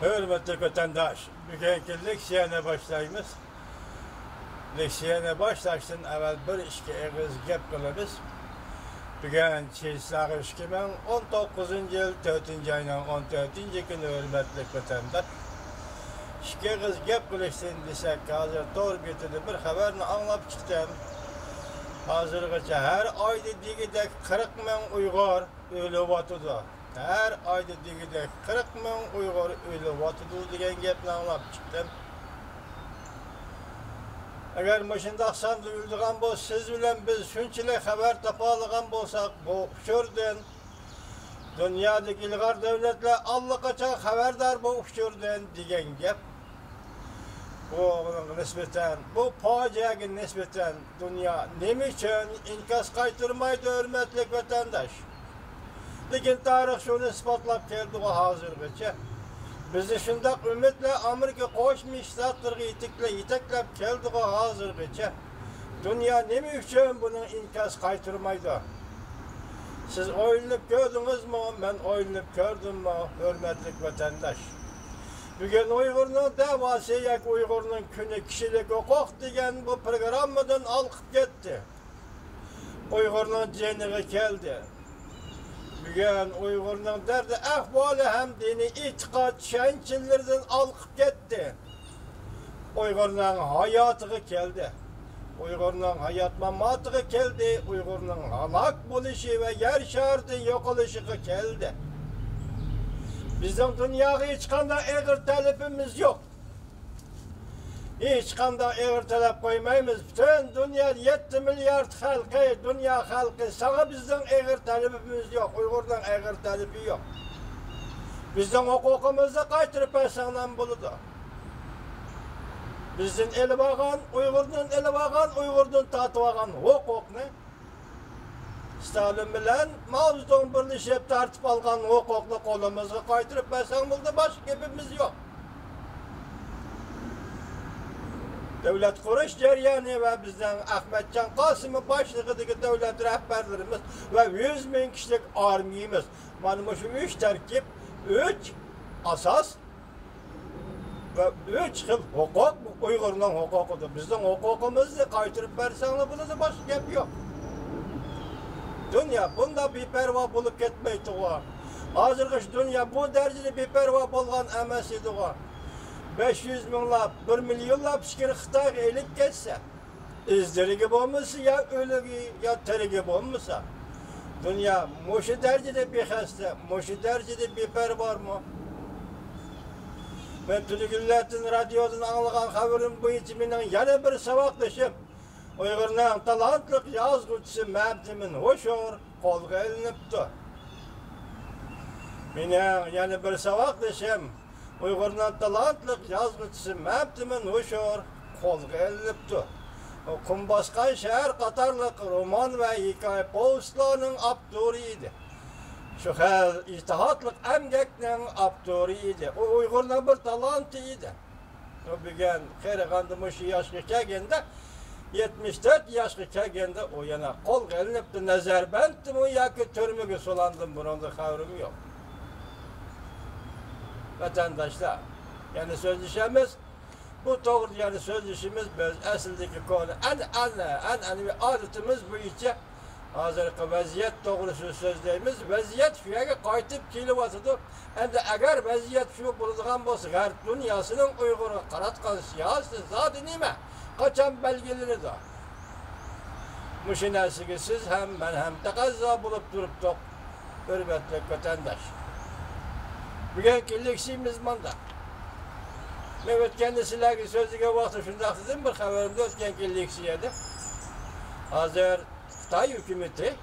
Hürmetli vatandaş, bugünkü leksiyana başlayımız. Leksiyana başlaştın evvel bir işki eğiz gep kılırız. Bugün Çiğsağı 2019 yıl 4. ayının 14. günü hürmetli vatandaş. İşki eğiz gep kılıştın desek hazır doğru getirdi bir haberini anlap çıktım. Hazırgıca her ayda digidek 40 bin Uygur ölü batıda. Her ayda digidek 40 bin Uygur ölü batıda degan gepni anlap çıktım. Eğer maşında sandı öldüğün bu siz bilen biz şunçilik haber tapalagan bolsak bu uçurdan dünyadaki ilgar devletler allakaçan haberdar bu uçurdan degan gep. Bu nispeten, bu faciaya nispeten dünya neme için inkas kaytırmaydı hürmetli vatandaş. Lekin tarih şunu ispatlap geldi o hazırgıca. Bizi şundak ümitle Amerika Koşmuş Ştatlarına iteklep geldi o hazırgıca. Dünya neme için bunu inkas kaytırmaydı. Siz oylanıp gördünüz mü? Ben oylanıp gördüm mü hürmetli vatandaş? Bugün Uygur'un davası yak Uygur'un günü kişilik hukuk degen bu programmadan alkıp gitti. Uygur'un ceniği geldi. Bugün Uygur'un derdi ahvali hem dini itikat şençillerden alkıp gitti. Uygur'un hayatığı geldi. Uygur'un hayat mamatığı geldi. Uygur'un halak buluşu ve yer şartı yok oluşu geldi. Bizim dünyaya hiç kanda eğer talebimiz yok. Hiç kanda eğer talep koymayız. Bütün dünya 7 milyar halkı, dünya halkı. Sana bizden eğer talebimiz yok. Uygur'dan eğer talebi yok. Bizden hukukumuzu kaytırıp insandan buludu. Bizden eli bağın, Uygur'dan tatı bağın. Hukuk ne? Stalin bilen Mavz'dan birleşip tartip algan hukuklu kolumuzu kaytırıp besan buldu, başka hepimiz yok. Devlet kuruş ceryanı ve bizden Ahmetcan Kasım'ı başlığı devlet rehberlerimiz ve 100 bin kişilik armiyimiz. Benim şu 3 terkip, 3 asas ve 3 yıl hukuk, Uygur'un hukukudur. Bizden hukukumuzu kaytırıp besanı buldu, başka hep yok. Dünya bunda bir perva bulup gitmeydi o. Hazırgıç dünya bu derecede bir perva bulgan emes idi o. 500 milyonlap, 1 milyonlap şikir Xitay'a elip geçse, izleri gibi olmasa ya ölü ya teri gibi olmasa. Dünya muşu derecede bir hasta, muşu derecede bir perva mı? Ben Türk Millet'in radyodan anlayan haberin bu içimden yana bir savaklaşım. Uygur'un talantlık yazgıçısı Mehmet'imin hoşur kolga elinipti. Menen yani bir savaklaşım. Uygur'un talantlık yazgıçısı Mehmet'imin hoşur kolga elinipti. Kumbaskan şehir Katarlık roman ve hikaye povestlarının abduriydi. Şu hal itihatlık emgekinin abduriydi. O Uygur'un bir talantıydı. O bugün kerigandımış yaşlı kegende 74 yaşlı kegende o yana kol gelinipti nezerbentim o yakı türmüge solandım bunun da kavramı yok. Vatandaşlar yani sözleşimiz bu doğru yani sözleşimiz biz esildeki konu en bir adetimiz bu içe hazırki vaziyet doğrusu sözleyimiz vaziyet şuya kaytıp kilovatıdır. Hem de eğer vaziyet şu bulunduğun bolsa her dünyasının Uygur'u karatkan siyasi zaten nime? Kaçan belgeleri de. Müşinəsiki siz hem ben hem tekazza bulup duruptuk. Hürmetli vatandaş. Bugünkü leksiyimiz manda. Mehmet kendisiyle sözlüğe vakti şunda sizin bir haberimde ötkenki leksiyede. Hazır Xitay hükümeti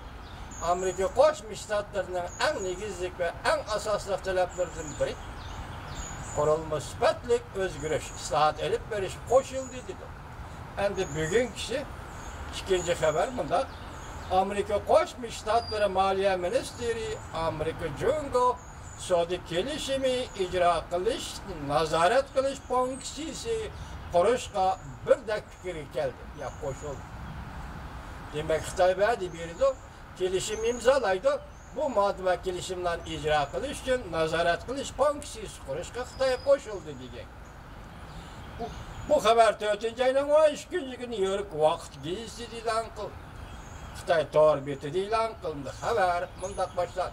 Amerika Koşmuş Ştatlarının en negizlik ve en asaslı taleplerinin biri kurulmuş sübetlik özgürlük, islahat edip veriş koşuldu dedi. Hem de bugünkisi ikinci haber bunda Amerika Koşmuş Ştatları Maliye Ministeri Amerika Cungo Suudi kelişimi icra kılış, nazaret kılış fonksiyesi kuruşka bir de fikri geldi. Ya koşuldu. Demek Xitay verdi biri de kelişim imzalaydı. bu madde ve kelişimden icra kılış için nazaret kılış fonksiyası kuruşka Xitay koşuldu degan. Bu haber 4. ayının 13 günü yörük vakit gezisi ilan kıldı. Xitay torbeti ilan kıldı. Haber mındak başladı.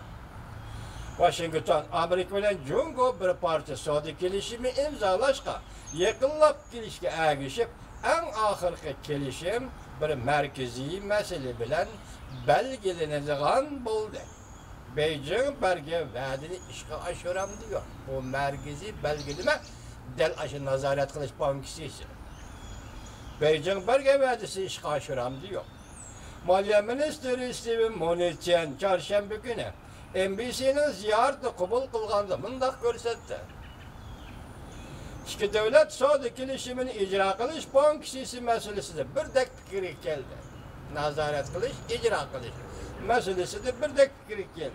Washington, Amerika bilen Jungo bir parça savdo kelişimi imzalaşqa, yakınlap kelişke ergişip, en ahirki kelişim bir merkezi mesele bilen belgeleneceğin buldu. Beijing berge vədini işğe aşıram diyor. Bu merkezi belgeleme del aşı nazaret kılış bankisisi. Beijing berge vədisi işğe aşıram diyor. Maliye Ministeri Steven Mnuchin çarşamba günü NBC'nin ziyareti kabul kılgandı. Mındak görsetdi. İki devlet savdo kelişimini icra kılış bankisisi meselesi de bir dek fikri geldi. Nazaret kılış, icra kılış meselesi de bir dek fikri geldi.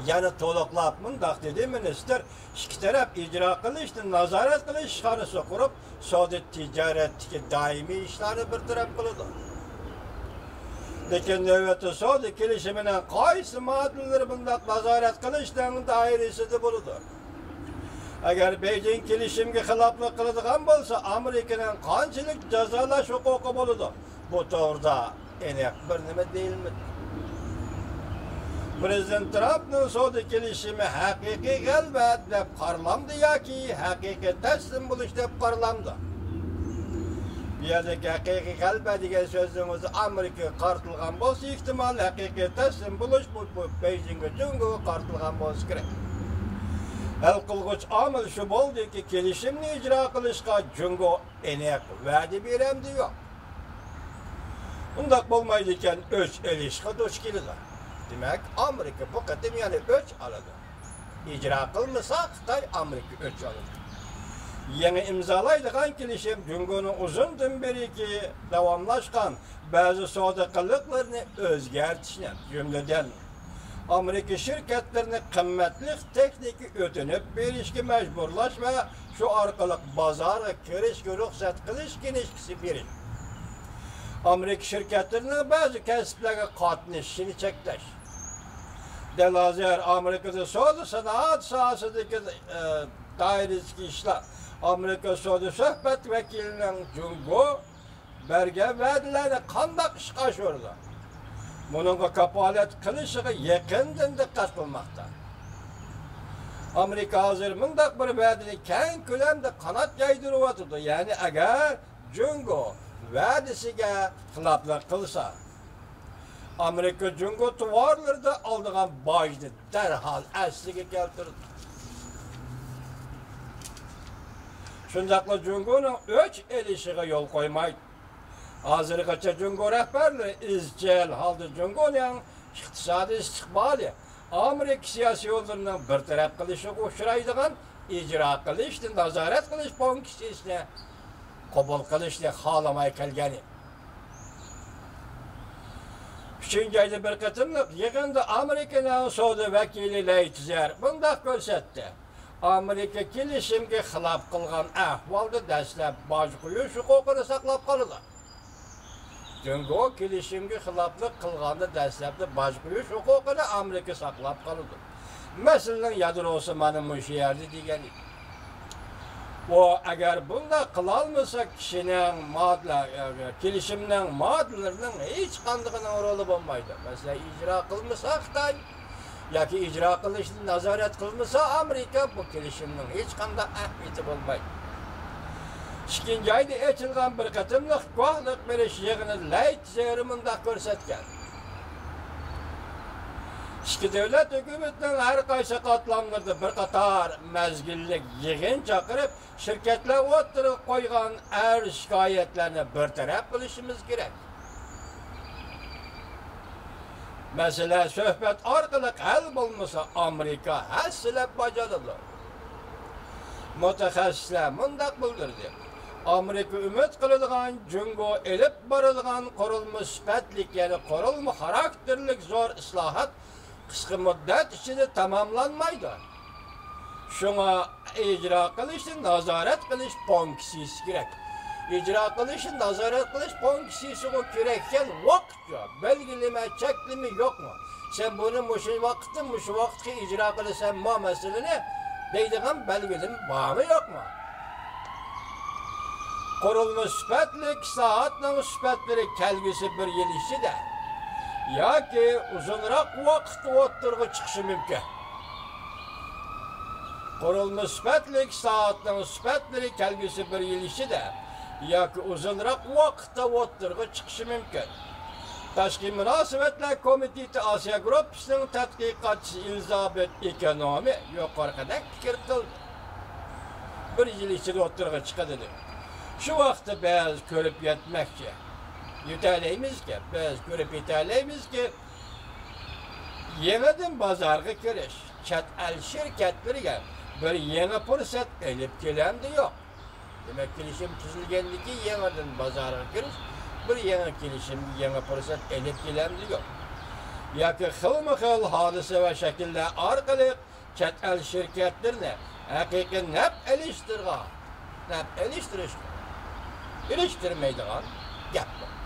Yani toluklap mındak dedi minister, iki taraf icra kılıştı, nazaret kılış işhanısı kurup, savdo ticaretteki daimi işleri bir taraf kılıdı. Lekin növbeti savdo kelişimine qaysı maddeleri bundaq nazaret kılıştığının dairesi de buludur. Eğer Beijing kelişimge xilaplık kılıdığan bolsa, Amerika'nın qançılık cazalaş hukuku buludur. Bu doğruda enek bir nime değil mi? Prezident Trump'ın savdo kelişimi hakiki gelbet dep qarlamdı yoki hakiki teslim buluş dep qarlamdı. Bir yerdeki hakiki gelbet degan sözünüzü Amerika qartılgan bolsa, ihtimal hakiki teslim buluş bu Beijing'e Jungo'ga qartılgan bolsa kerak. Hal qılğıç amil şu boldu ki kelişimni icra kılışqa Jungo enek vədi berem diyor. Bundaq bolmaydı iken öç elişqa doç kelidi. Demek Amerika bu qatim yani öç aladı. İcra kılmasa Xitay Amerika öç aladı. Yeni imzalaydıgan kelişim Jungo'nun uzundan beri ki davamlaşkan bazı savdo kılıklarını özgertişine cümleden Amerika şirketlerini kıymetli teknik ötünüp berişki mecburlaş ve şu arkalık bazara kirişki ruhsat kılış genişkisi biri. Amerika şirketlerinin bazı kesiplerine katnışını çekleş. Delazer Amerika'da savdo sanat sahasındaki dairesi işler. Amerika savdo sohbet vekilinin Jungo berge vədilerini kandak işe aşırdı. Bununla kapalet kılışığı yakından dikkat kılmakta. Amerika hazır mındak bir vədini kən kölemde kanat yaydırıvatıdı. Yani eğer Jungo vədisiga xilaplık kılsa, Amerika Jungo tuvarlarda aldığan bajını derhal əsliga keltirdi. Şundaqla Jungo'nun öç elişiğe yol koymaydı. Hazırgacha Jungo rəhbərləri izcil halda Jungo'nun iqtisadi istiqbali Amerika siyasi yollarından bir taraf kılışığı uçuraydıgan icra kılıştı, nazaret kılış bankisine kabul kılıştı halamay kelgeni. 3. ayda bir qatımlıq yığında Amerika'nın savdo vekili Leitzer bundaq görsetdi. Amerika kelişimge xilap kılgan ahvalda dəstləb baj qoyuş hukukunu saqlab qalılar. Jungo kelişimge xilaplık kılganda dəstləbdə baj qoyuş hukukunu Amerika saqlab qalıdı. Məsələn, yadrosu mənim müşiyerdi degəni. O, eğer bunda kılalmasa kişinin kelişiminin maddelerinin hiç kandığının rolu olmaydı. Mesela icra kılmasa Xitay, ya ki icra kılışını nazaret kılmasa Amerika bu kelişiminin hiç kanda ahmeti olmaydı. 2. ayda etilgan bir qatımlıq guahlık beriş yığını Leitzer mındaq görsetken. İki devlet hükümetinin her qaysı katlamlarda bir qatar mezgillik yığın çakırıp şirketler oturup koygan er şikayetlerini bir taraf kılışımız gerek. Mesela söhbet arkalık hal bulmasa Amerika həssilep bacarıdır. Mütehassisler mındaq bildirdi. Amerika ümit kılıdığan Jungo elip barıdığan korulmuş sifatlik yani korulma karakterlik zor islahat kısa müddet içinde tamamlanmaydı. Şuna icra kılışın nazaret kılış fonksiyesi gerek. İcra kılışın nazaret kılış fonksiyesi o gerekken yoktu. Belgeleme, çeklimi yok mu? sen bunu şu vaqtga icra qilsan ma meseleni deydigan belgelim var mı yok mu? Qurulma süpetlik saatning süpetleri kelgisi bir yil ichida yoki uzunroq vaqt o'ttirg'i chiqishi mumkin. Qurulma süpetlik saatning süpetleri kelgisi bir yil ichida yoki uzunroq vaqtda o'ttirg'i chiqishi mumkin. Tashqi munosabatlar komiteti Asiya gruppasining tadqiqotchisi Elizabet Ekonomi yuqoridagi fikr qildi. Bir yil ichida o'ttirg'i chiqadi deb. Şu vaqtda biz ko'rib yetmoqchi. Biz ko'rib yetaylik ki yenidan bozorga kirish, chet el shirkatlariga bir yangi fursat elib kelandi yo'q. Demak, kelishim tuzilganligi yenidan bozorga kirish, bir yangi kelishim, yangi fursat elib kelandi yo'q. Yoki xilma-xil hodisa va shakllar orqali chet el shirkatlarini haqiqiy naf ilishtirgan, ilishtirmaydigan gap bu.